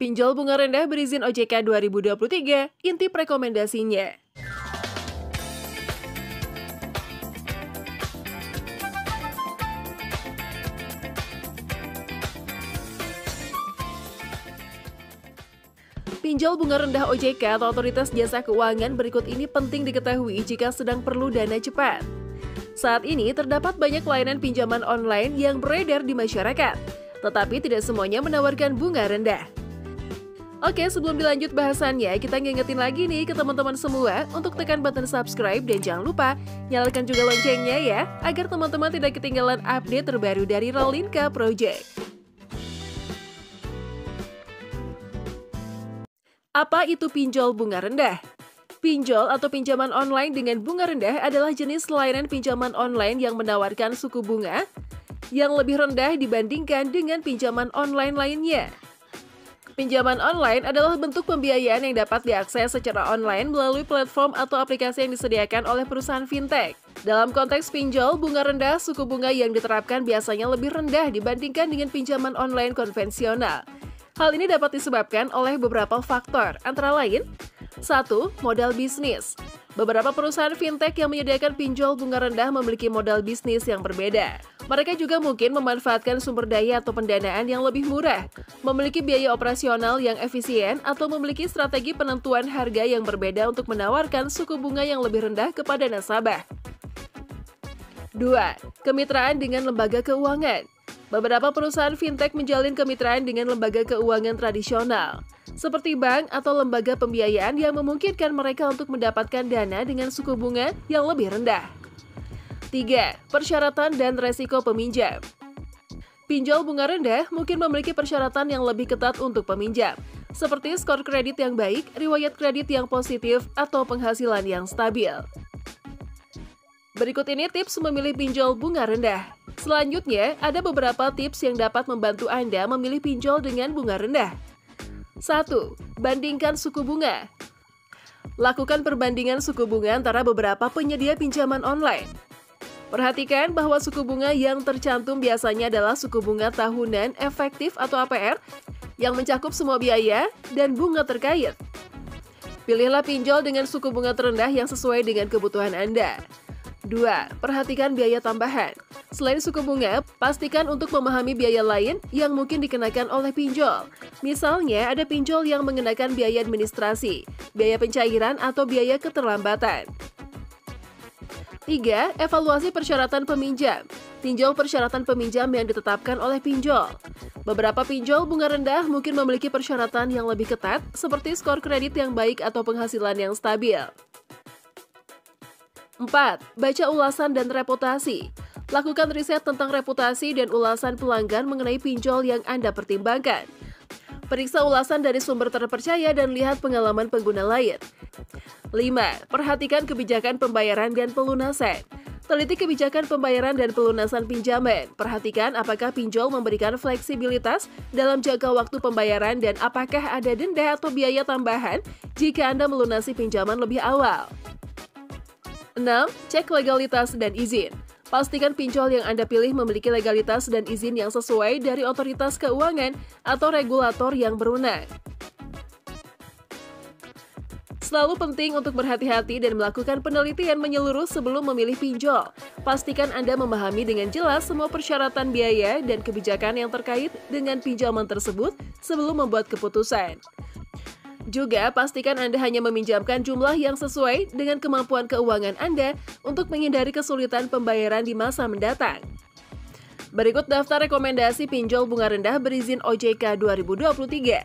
Pinjol bunga rendah berizin OJK 2023, intip rekomendasinya. Pinjol bunga rendah OJK atau Otoritas Jasa Keuangan berikut ini penting diketahui jika sedang perlu dana cepat. Saat ini terdapat banyak layanan pinjaman online yang beredar di masyarakat, tetapi tidak semuanya menawarkan bunga rendah. Oke, sebelum dilanjut bahasannya, kita ngingetin lagi nih ke teman-teman semua untuk tekan button subscribe dan jangan lupa nyalakan juga loncengnya ya, agar teman-teman tidak ketinggalan update terbaru dari Rolinka Project. Apa itu pinjol bunga rendah? Pinjol atau pinjaman online dengan bunga rendah adalah jenis layanan pinjaman online yang menawarkan suku bunga yang lebih rendah dibandingkan dengan pinjaman online lainnya. Pinjaman online adalah bentuk pembiayaan yang dapat diakses secara online melalui platform atau aplikasi yang disediakan oleh perusahaan fintech. Dalam konteks pinjol bunga rendah, suku bunga yang diterapkan biasanya lebih rendah dibandingkan dengan pinjaman online konvensional. Hal ini dapat disebabkan oleh beberapa faktor, antara lain 1. Modal bisnis. Beberapa perusahaan fintech yang menyediakan pinjol bunga rendah memiliki modal bisnis yang berbeda. Mereka juga mungkin memanfaatkan sumber daya atau pendanaan yang lebih murah, memiliki biaya operasional yang efisien, atau memiliki strategi penentuan harga yang berbeda untuk menawarkan suku bunga yang lebih rendah kepada nasabah. 2. Kemitraan dengan lembaga keuangan. Beberapa perusahaan fintech menjalin kemitraan dengan lembaga keuangan tradisional, seperti bank atau lembaga pembiayaan yang memungkinkan mereka untuk mendapatkan dana dengan suku bunga yang lebih rendah. 3. Persyaratan dan resiko peminjam. Pinjol bunga rendah mungkin memiliki persyaratan yang lebih ketat untuk peminjam, seperti skor kredit yang baik, riwayat kredit yang positif, atau penghasilan yang stabil. Berikut ini tips memilih pinjol bunga rendah. Selanjutnya, ada beberapa tips yang dapat membantu Anda memilih pinjol dengan bunga rendah. 1. Bandingkan suku bunga. Lakukan perbandingan suku bunga antara beberapa penyedia pinjaman online. Perhatikan bahwa suku bunga yang tercantum biasanya adalah suku bunga tahunan efektif atau APR yang mencakup semua biaya dan bunga terkait. Pilihlah pinjol dengan suku bunga terendah yang sesuai dengan kebutuhan Anda. 2. Perhatikan biaya tambahan. Selain suku bunga, pastikan untuk memahami biaya lain yang mungkin dikenakan oleh pinjol. Misalnya, ada pinjol yang mengenakan biaya administrasi, biaya pencairan, atau biaya keterlambatan. 3. Evaluasi persyaratan peminjam. Tinjau persyaratan peminjam yang ditetapkan oleh pinjol. Beberapa pinjol bunga rendah mungkin memiliki persyaratan yang lebih ketat, seperti skor kredit yang baik atau penghasilan yang stabil. 4. Baca ulasan dan reputasi. Lakukan riset tentang reputasi dan ulasan pelanggan mengenai pinjol yang Anda pertimbangkan. Periksa ulasan dari sumber terpercaya dan lihat pengalaman pengguna lain. 5. Perhatikan kebijakan pembayaran dan pelunasan. Teliti kebijakan pembayaran dan pelunasan pinjaman. Perhatikan apakah pinjol memberikan fleksibilitas dalam jangka waktu pembayaran dan apakah ada denda atau biaya tambahan jika Anda melunasi pinjaman lebih awal. 6. Cek legalitas dan izin. Pastikan pinjol yang Anda pilih memiliki legalitas dan izin yang sesuai dari otoritas keuangan atau regulator yang berwenang. Selalu penting untuk berhati-hati dan melakukan penelitian menyeluruh sebelum memilih pinjol. Pastikan Anda memahami dengan jelas semua persyaratan biaya dan kebijakan yang terkait dengan pinjaman tersebut sebelum membuat keputusan. Juga, pastikan Anda hanya meminjamkan jumlah yang sesuai dengan kemampuan keuangan Anda untuk menghindari kesulitan pembayaran di masa mendatang. Berikut daftar rekomendasi pinjol bunga rendah berizin OJK 2023.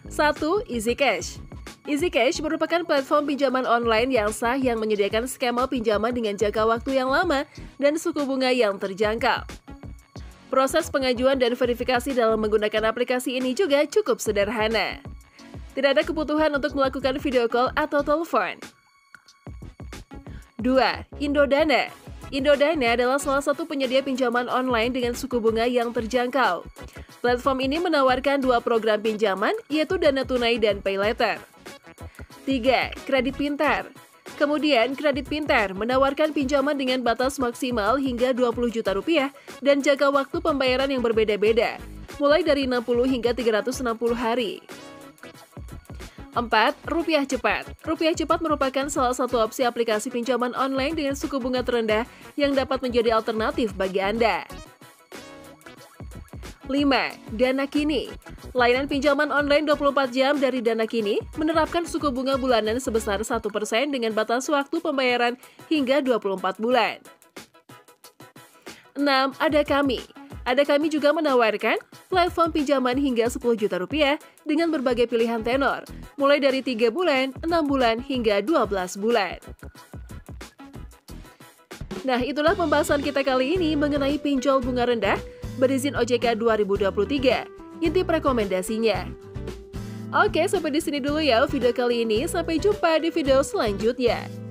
1. EasyCash. EasyCash merupakan platform pinjaman online yang sah yang menyediakan skema pinjaman dengan jangka waktu yang lama dan suku bunga yang terjangkau. Proses pengajuan dan verifikasi dalam menggunakan aplikasi ini juga cukup sederhana. Tidak ada kebutuhan untuk melakukan video call atau telepon. 2. Indodana. Indodana adalah salah satu penyedia pinjaman online dengan suku bunga yang terjangkau. Platform ini menawarkan 2 program pinjaman, yaitu dana tunai dan pay later. 3. Kredit Pintar. Kemudian, Kredit Pintar menawarkan pinjaman dengan batas maksimal hingga Rp20 juta dan jangka waktu pembayaran yang berbeda-beda, mulai dari 60 hingga 360 hari. 4. Rupiah Cepat. Rupiah Cepat merupakan salah satu opsi aplikasi pinjaman online dengan suku bunga terendah yang dapat menjadi alternatif bagi Anda. 5. Dana Kini. Layanan pinjaman online 24 jam dari Dana Kini menerapkan suku bunga bulanan sebesar 1% dengan batas waktu pembayaran hingga 24 bulan. 6. Ada Kami. Ada Kami juga menawarkan platform pinjaman hingga 10 juta rupiah dengan berbagai pilihan tenor, mulai dari 3 bulan, 6 bulan, hingga 12 bulan. Nah, itulah pembahasan kita kali ini mengenai pinjol bunga rendah berizin OJK 2023. Intip rekomendasinya. Oke, sampai di sini dulu ya video kali ini. Sampai jumpa di video selanjutnya.